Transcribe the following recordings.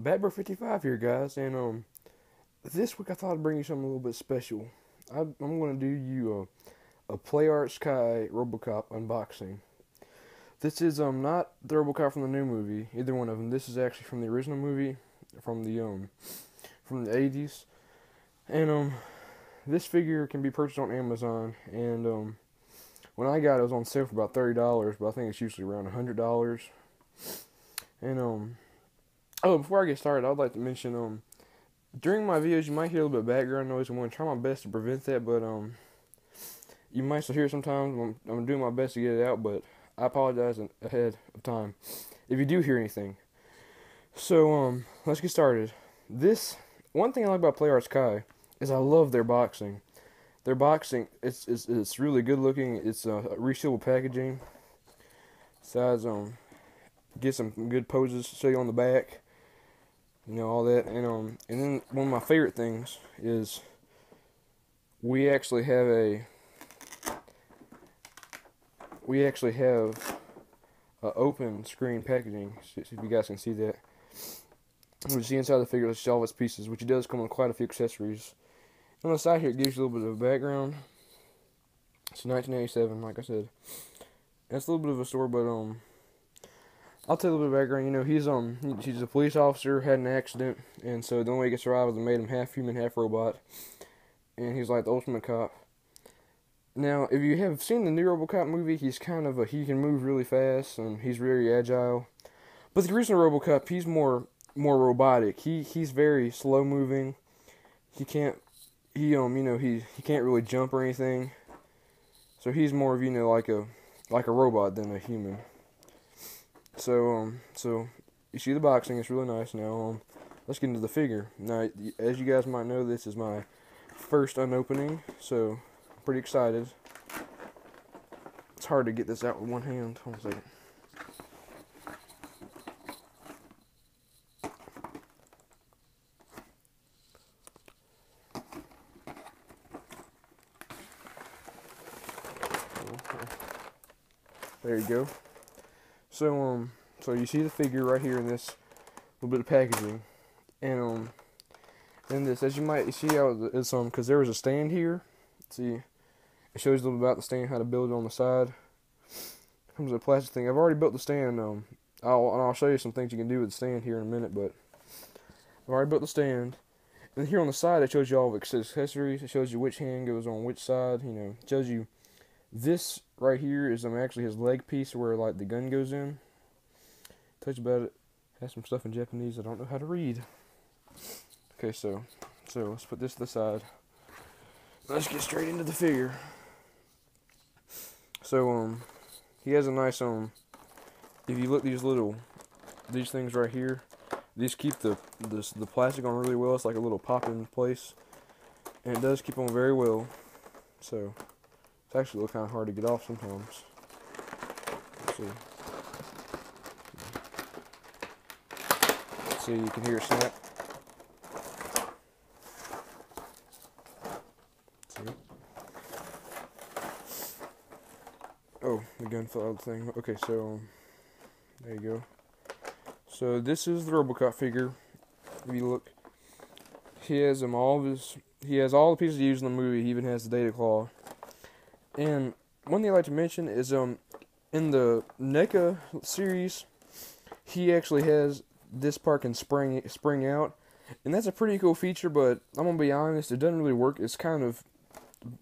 Batbird55 here, guys, and this week I thought I'd bring you something a little bit special. I'm going to do you a Play Art Sky Robocop unboxing. This is not the Robocop from the new movie, either one of them. This is actually from the original movie, from the 80s, and this figure can be purchased on Amazon. And when I got it, it was on sale for about $30, but I think it's usually around $100. And oh, before I get started, I'd like to mention during my videos, you might hear a little bit of background noise. I'm going to try my best to prevent that, but you might still hear it sometimes. I'm doing my best to get it out, but I apologize ahead of time if you do hear anything. So let's get started. This one thing I like about Play Art Sky is I love their boxing. Their boxing, it's really good looking. It's resealable packaging. Size get some good poses to show you on the back. You know, all that, and then one of my favorite things is we actually have a open screen packaging. See if you guys can see that. You see inside the figure, it's all its pieces, which it does come with quite a few accessories. On the side here, it gives you a little bit of background. It's 1987, like I said. That's a little bit of a story, but I'll tell you a little bit of background. You know, he's a police officer, had an accident, and so the only way he could survive was they made him half human, half robot, and he's like the ultimate cop. Now, if you have seen the new Robocop movie, he's kind of he can move really fast and he's very agile. But the original Robocop, he's more robotic. He's very slow moving. He can't he can't really jump or anything. So he's more of like a robot than a human. So you see the boxing, it's really nice. Now, let's get into the figure. Now, as you guys might know, this is my first unopening, so I'm pretty excited. It's hard to get this out with one hand. Hold on a second. There you go. So you see the figure right here in this little bit of packaging, and in this, as you might see how it's because there was a stand here. See, it shows you a little about the stand, how to build it on the side. Comes with a plastic thing. I've already built the stand. I'll show you some things you can do with the stand here in a minute, but I've already built the stand. And here on the side, it shows you all the accessories. It shows you which hand goes on which side. You know, it shows you. This right here is actually his leg piece where like the gun goes in. Tells you about it. Has some stuff in Japanese I don't know how to read. Okay, so let's put this to the side. Let's get straight into the figure. So he has a nice if you look these things right here, these keep the plastic on really well. It's like a little pop-in place, and it does keep on very well. So it's actually a little kind of hard to get off sometimes. Let's see. See, you can hear it snap. See? Oh, the gun fell out of the thing. Okay, so there you go. So this is the Robocop figure. If you look, he has all the pieces he used in the movie. He even has the data claw. And one thing I'd like to mention is in the NECA series, he actually has this part can spring out, and that's a pretty cool feature. But I'm gonna be honest, it doesn't really work. It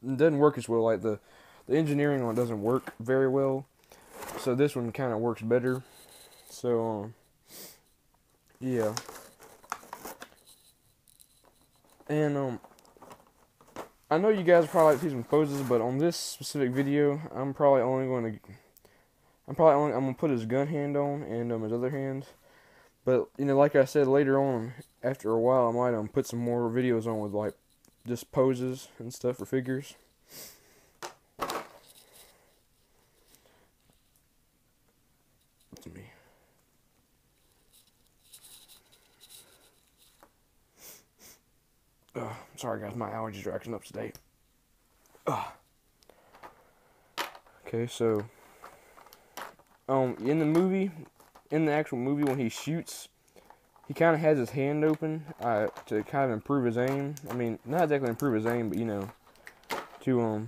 doesn't work as well. Like the engineering on it doesn't work very well. So this one kind of works better. So yeah, and I know you guys probably like to see some poses, but on this specific video, I'm gonna put his gun hand on and his other hand. But like I said, later on, after a while, I might put some more videos on with like just poses and stuff for figures. That's me. Sorry guys, my allergies are acting up today. Okay, so in the actual movie, when he shoots, he kind of has his hand open to kind of improve his aim. I mean, not exactly improve his aim, but you know, to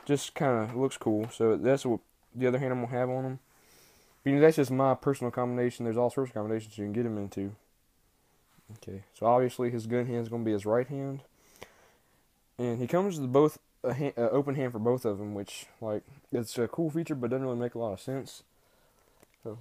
just kind of looks cool. So that's what the other hand I'm gonna have on him. But, you know, that's just my personal combination. There's all sorts of combinations you can get him into. Okay, so obviously his gun hand is gonna be his right hand, and he comes with both open hand for both of them, which like it's a cool feature, but doesn't really make a lot of sense. So.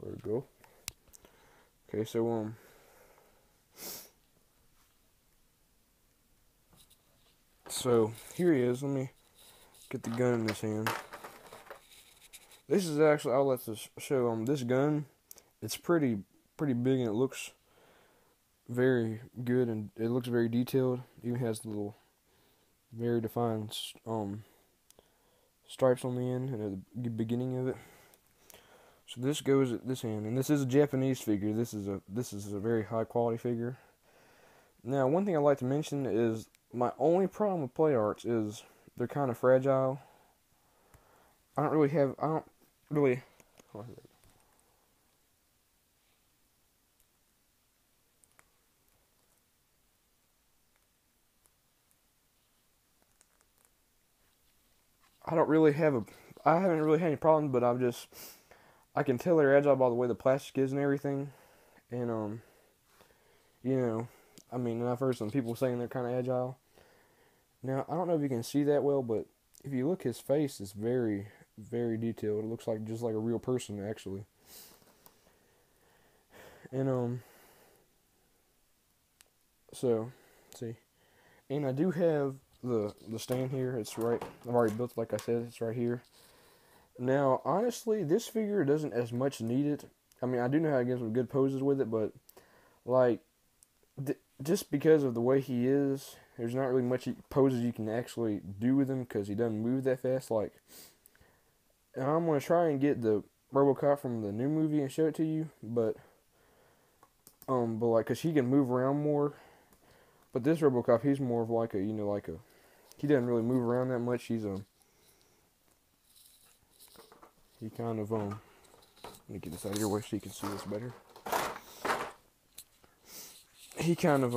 There we go. Okay, so here he is. Let me get the gun in his hand. This is actually, I'll let this show this gun. It's pretty big, and it looks very good, and it looks very detailed. It even has the little very defined stripes on the end and at the beginning of it. So this goes at this hand, and this is a Japanese figure. This is a very high quality figure. Now, one thing I'd like to mention is my only problem with play arts is they're kind of fragile. I don't really. I haven't really had any problems, but I can tell they're agile by the way the plastic is and everything. And, you know, I mean, I've heard some people saying they're kind of agile. Now, I don't know if you can see that well, but if you look, his face is very, very detailed. It looks like just like a real person, actually. And, so, see. And I do have the stand here. It's right, I've already built it, like I said, it's right here. Now, honestly, this figure doesn't as much need it. I mean, I do know how to get some good poses with it, but, like, just because of the way he is, there's not really much poses you can actually do with him because he doesn't move that fast. Like, and I'm going to try and get the Robocop from the new movie and show it to you, but like, because he can move around more. But this Robocop, he's more of like he doesn't really move around that much. He kind of, let me get this out of your way so you can see this better. He kind of,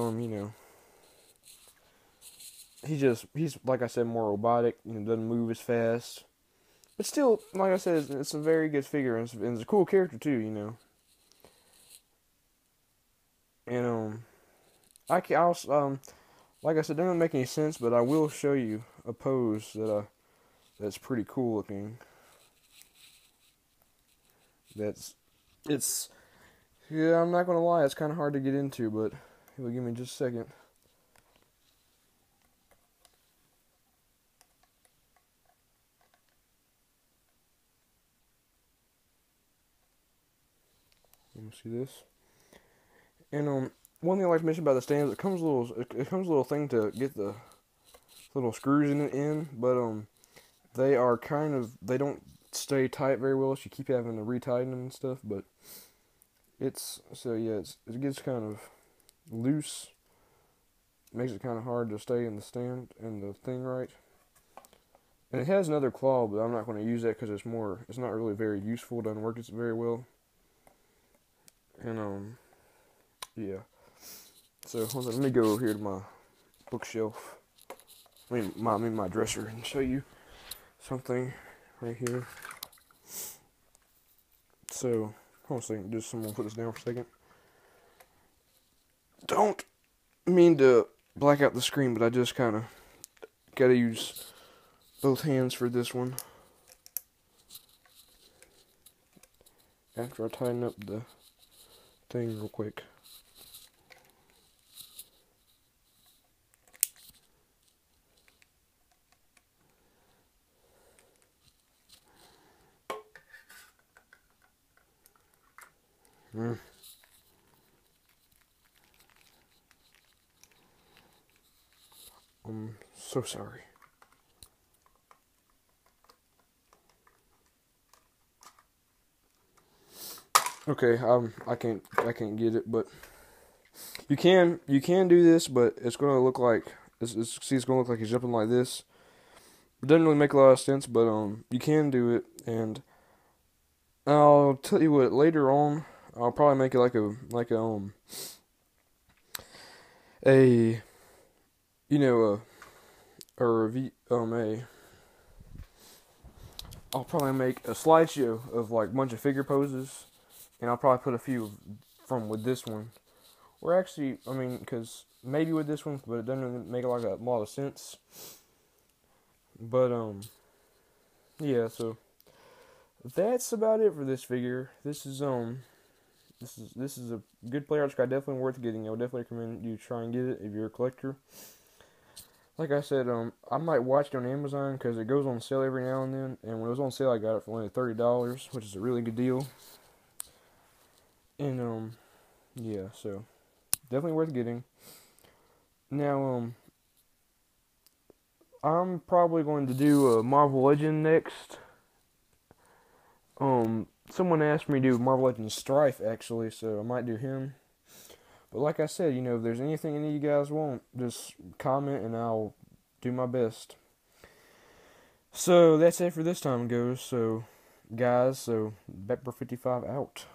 he's, like I said, more robotic, doesn't move as fast. But still, like I said, it's a very good figure, and it's a cool character too, And, like I said, it doesn't make any sense, but I will show you a pose that's pretty cool looking. Yeah, I'm not gonna lie, it's kind of hard to get into, but it'll give me just a second. Let me see this. And one thing I like to mention about the stands, it comes a little thing to get the little screws in, but they don't stay tight very well, so you keep having to retighten them and stuff. But it gets kind of loose, makes it kind of hard to stay in the stand and the thing right. And it has another claw, but I'm not going to use that because it's not really very useful. It doesn't work very well. And yeah. So hold on, let me go over here to my bookshelf. I mean my dresser, and show you something right here. So hold on a second, just someone put this down for a second. Don't mean to black out the screen, but I just kind of gotta use both hands for this one. After I tighten up the thing real quick. I'm so sorry. Okay, I can't get it, but you can do this, but it's gonna look like it's gonna look like he's jumping like this. It doesn't really make a lot of sense, but you can do it, and I'll tell you what, later on I'll probably make it a you know a review a I'll probably make a slideshow of like a bunch of figure poses, and I'll probably put a few from with this one. Or actually, I mean, because maybe with this one, but it doesn't really make like a lot of sense. But yeah. So that's about it for this figure. This is a good player arts guy, definitely worth getting. I would definitely recommend you try and get it if you're a collector. Like I said, I might watch it on Amazon because it goes on sale every now and then. And when it was on sale, I got it for only $30, which is a really good deal. And yeah, so definitely worth getting. Now I'm probably going to do a Marvel Legend next. Someone asked me to do Marvel Legends Strife actually, so I might do him. But like I said, if there's anything any of you guys want, just comment and I'll do my best. So that's it for this time, guys. So Backbur55 out.